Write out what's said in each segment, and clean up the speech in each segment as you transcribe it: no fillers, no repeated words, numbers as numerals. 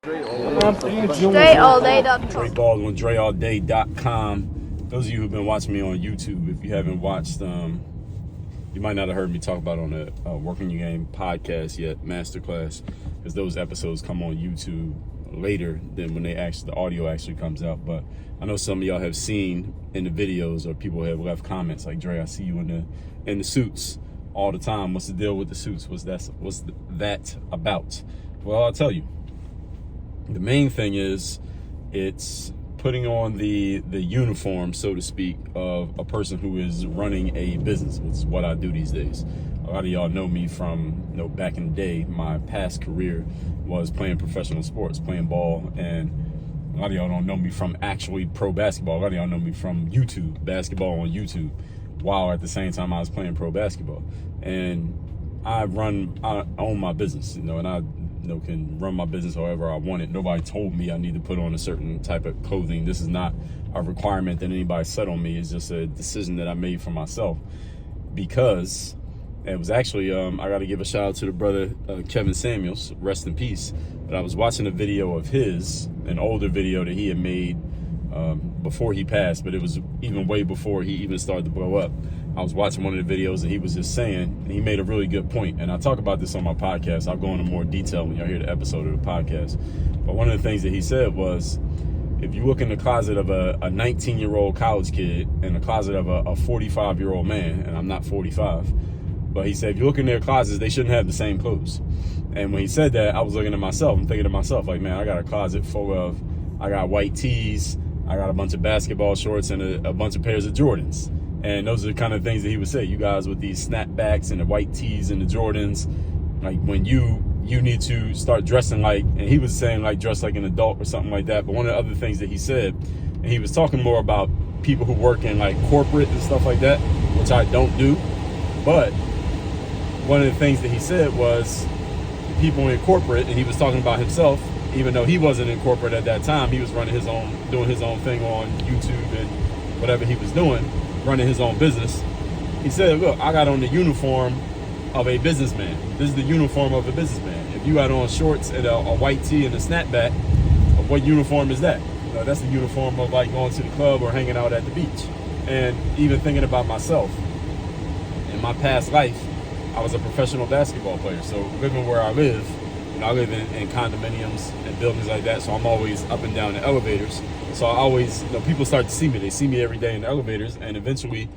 DreAllDay.com. Dre Baldwin, DreAllDay.com. Those of you who've been watching me on YouTube, if you haven't watched, you might not have heard me talk about on the Working Your Game podcast yet, masterclass, because those episodes come on YouTube later than when the audio actually comes out. But I know some of y'all have seen in the videos, or people have left comments like, Dre, I see you in the suits all the time. What's the deal with the suits? What's that about? Well, I'll tell you. The main thing is it's putting on the uniform, so to speak, of a person who is running a business, which is what I do these days. A lot of y'all know me from, back in the day. My past career was playing professional sports, playing ball, and a lot of y'all don't know me from actually pro basketball. A lot of y'all know me from YouTube, basketball on YouTube, while at the same time I was playing pro basketball. And I own my business, and I can run my business however I want it. Nobody told me I need to put on a certain type of clothing. This is not a requirement that anybody set on me. It's just a decision that I made for myself, because it was actually, I got to give a shout out to the brother, Kevin Samuels, rest in peace. But I was watching a video of his, an older video that he had made before he passed, but it was even way before he even started to blow up. I was watching one of the videos and he was just saying, and he made a really good point. And I talk about this on my podcast. I'll go into more detail when y'all hear the episode of the podcast. But one of the things that he said was, if you look in the closet of a 19-year-old college kid and the closet of a 45-year-old man, and I'm not 45, but he said, if you look in their closets, they shouldn't have the same clothes. And when he said that, I was looking at myself. I'm thinking to myself, like, man, I got a closet full of, I got white tees, I got a bunch of basketball shorts, and a bunch of pairs of Jordans. And those are the kind of things that he would say. You guys with these snapbacks and the white tees and the Jordans, like when you need to start dressing like, and he was saying like dress like an adult or something like that. But one of the other things that he said, and he was talking more about people who work in like corporate and stuff like that, which I don't do. But one of the things that he said was people in corporate, and he was talking about himself, even though he wasn't in corporate at that time. He was running his own, doing his own thing on YouTube and whatever he was doing, running his own business. He said, look, I got on the uniform of a businessman. This is the uniform of a businessman. If you got on shorts and a white tee and a snapback, what uniform is that? That's the uniform of like going to the club or hanging out at the beach. And even thinking about myself, in my past life, I was a professional basketball player. So living where I live, I live in condominiums and buildings like that, so I'm always up and down the elevators. So I always, people start to see me. They see me every day in the elevators, and eventually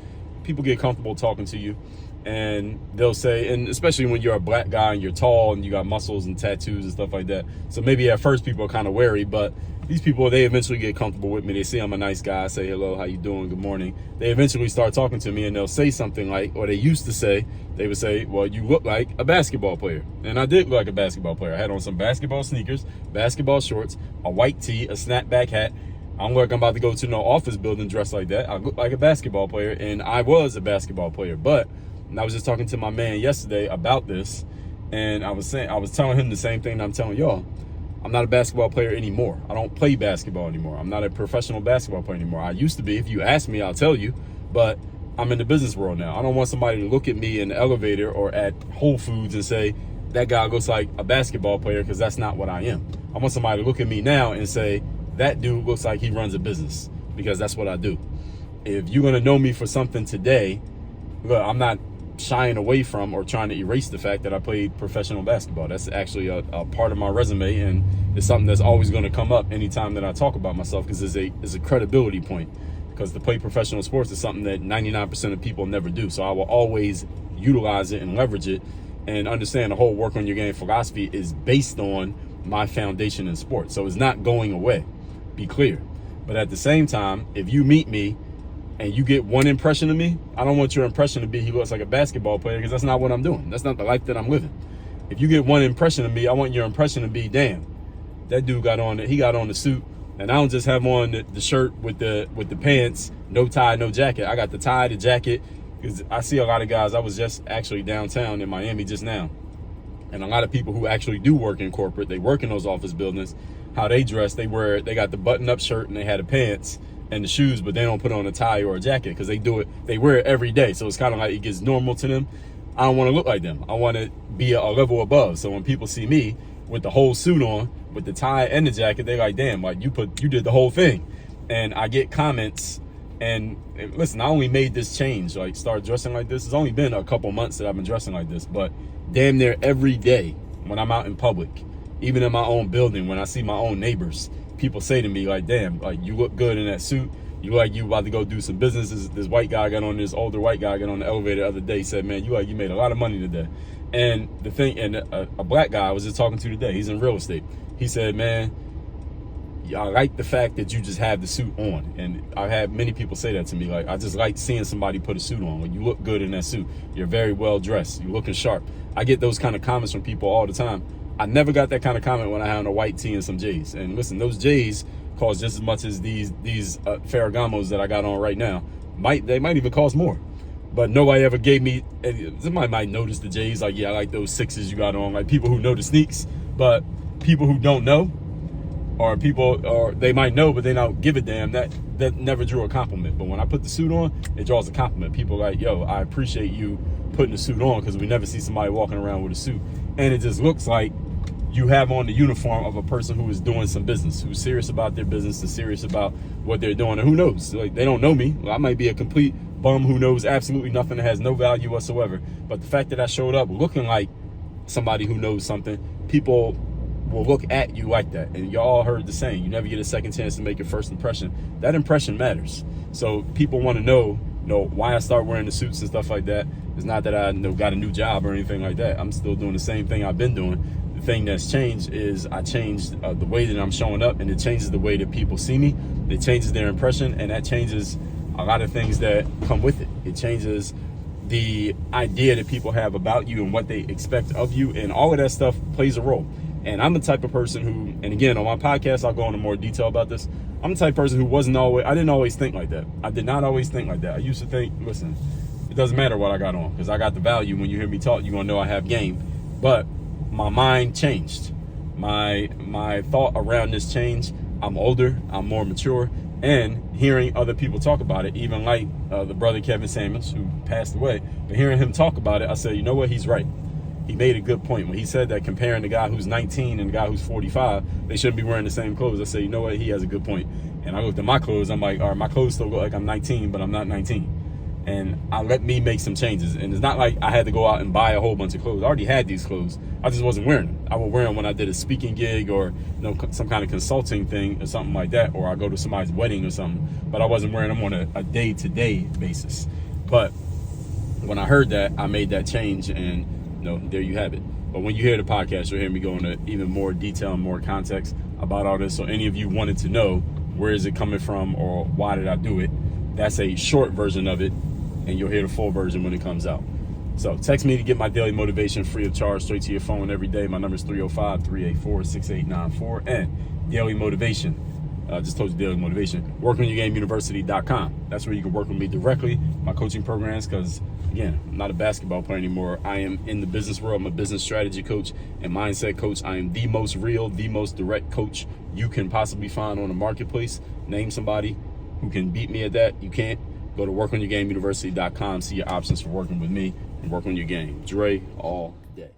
people get comfortable talking to you, and they'll say, and especially when you're a black guy and you're tall and you got muscles and tattoos and stuff like that. So maybe at first people are kind of wary, but these people, they eventually get comfortable with me. They see I'm a nice guy. I say, hello, how you doing? Good morning. They eventually start talking to me, and they'll say something like, or they used to say, they would say, well, you look like a basketball player. And I did look like a basketball player. I had on some basketball sneakers, basketball shorts, a white tee, a snapback hat. I don't look like I'm about to go to no office building dressed like that. I look like a basketball player, and I was a basketball player. But I was just talking to my man yesterday about this, and I was telling him the same thing that I'm telling y'all. I'm not a basketball player anymore. I don't play basketball anymore. I'm not a professional basketball player anymore. I used to be. If you ask me, I'll tell you. But I'm in the business world now. I don't want somebody to look at me in the elevator or at Whole Foods and say, that guy looks like a basketball player, because that's not what I am. I want somebody to look at me now and say, that dude looks like he runs a business, because that's what I do. If you're going to know me for something today, look, I'm not shying away from or trying to erase the fact that I played professional basketball. That's actually a part of my resume, and it's something that's always going to come up anytime that I talk about myself, because it's a credibility point. Because to play professional sports is something that 99% of people never do. So I will always utilize it and leverage it, and understand the whole work on your game philosophy is based on my foundation in sports. So it's not going away. Be clear. But at the same time, if you meet me and you get one impression of me, I don't want your impression to be he looks like a basketball player, because that's not what I'm doing. That's not the life that I'm living. If you get one impression of me, I want your impression to be, damn, that dude got on the suit, and I don't just have on the shirt with the pants, no tie, no jacket. I got the tie, the jacket, because I see a lot of guys. I was just actually downtown in Miami just now, and a lot of people who actually do work in corporate, they work in those office buildings, how they dress, they got the button-up shirt and they had the pants and the shoes, but they don't put on a tie or a jacket, because they wear it every day. So it's kind of like it gets normal to them. I don't want to look like them. I want to be a level above. So when people see me with the whole suit on, with the tie and the jacket, they're like, damn, like you did the whole thing. And I get comments, and listen, I only made this change, like start dressing like this. It's only been a couple months that I've been dressing like this, but damn near every day when I'm out in public, even in my own building, when I see my own neighbors, people say to me like, damn, like you look good in that suit. You like you about to go do some business. This white guy got on, this older white guy got on the elevator the other day, said, man, you made a lot of money today. And the thing, and a black guy I was just talking to today, he's in real estate. He said, man, I like the fact that you just have the suit on. And I've had many people say that to me. Like, I just like seeing somebody put a suit on. Like, you look good in that suit. You're very well dressed. You're looking sharp. I get those kind of comments from people all the time. I never got that kind of comment when I had on a white tee and some J's. And listen, those J's cost just as much as these Ferragamos that I got on right now. They might even cost more. But nobody ever gave me, somebody might notice the J's, like, yeah, I like those 6s you got on. Like, people who know the sneaks, but people who don't know, or they might know, but they don't give a damn, that never drew a compliment. But when I put the suit on, it draws a compliment. People are like, yo, I appreciate you putting the suit on, because we never see somebody walking around with a suit. And it just looks like you have on the uniform of a person who is doing some business, who's serious about their business, is serious about what they're doing. And who knows? Like, they don't know me. Well, I might be a complete bum who knows absolutely nothing, that has no value whatsoever. But the fact that I showed up looking like somebody who knows something, people will look at you like that. And y'all heard the saying, you never get a second chance to make your first impression. That impression matters. So people want to know why I start wearing the suits and stuff like that. It's not that I got a new job or anything like that. I'm still doing the same thing I've been doing. The thing that's changed is I changed the way that I'm showing up, and it changes the way that people see me. It changes their impression, and that changes a lot of things that come with it. It changes the idea that people have about you and what they expect of you, and all of that stuff plays a role. And I'm the type of person who, and again, on my podcast, I'll go into more detail about this. I'm the type of person who I didn't always think like that. I did not always think like that. I used to think, listen, it doesn't matter what I got on, because I got the value. When you hear me talk, you're going to know I have game. But my mind changed. My thought around this changed. I'm older, I'm more mature, and hearing other people talk about it, even like the brother Kevin Samuels, who passed away, but hearing him talk about it, I said, you know what, he's right. He made a good point when he said that comparing the guy who's 19 and the guy who's 45, they shouldn't be wearing the same clothes. I said, you know what, he has a good point. And I looked at my clothes, I'm like, all right, my clothes still look like I'm 19, but I'm not 19. And I let me make some changes. And it's not like I had to go out and buy a whole bunch of clothes. I already had these clothes. I just wasn't wearing them. I would wear them when I did a speaking gig or some kind of consulting thing or something like that, or I go to somebody's wedding or something. But I wasn't wearing them on a day-to-day basis. But when I heard that, I made that change, and there you have it. But when you hear the podcast, you'll hear me go into even more detail and more context about all this. So any of you wanted to know where is it coming from or why did I do it, that's a short version of it, and you'll hear the full version when it comes out. So text me to get my daily motivation free of charge straight to your phone every day. My number is 305-384-6894. And daily motivation, just told you daily motivation, workonyourgameuniversity.com. That's where you can work with me directly, my coaching programs, because again, I'm not a basketball player anymore. I am in the business world. I'm a business strategy coach and mindset coach. I am the most real, the most direct coach you can possibly find on the marketplace. Name somebody who can beat me at that. You can't. Go to workonyourgameuniversity.com, see your options for working with me, and work on your game. Dre all day.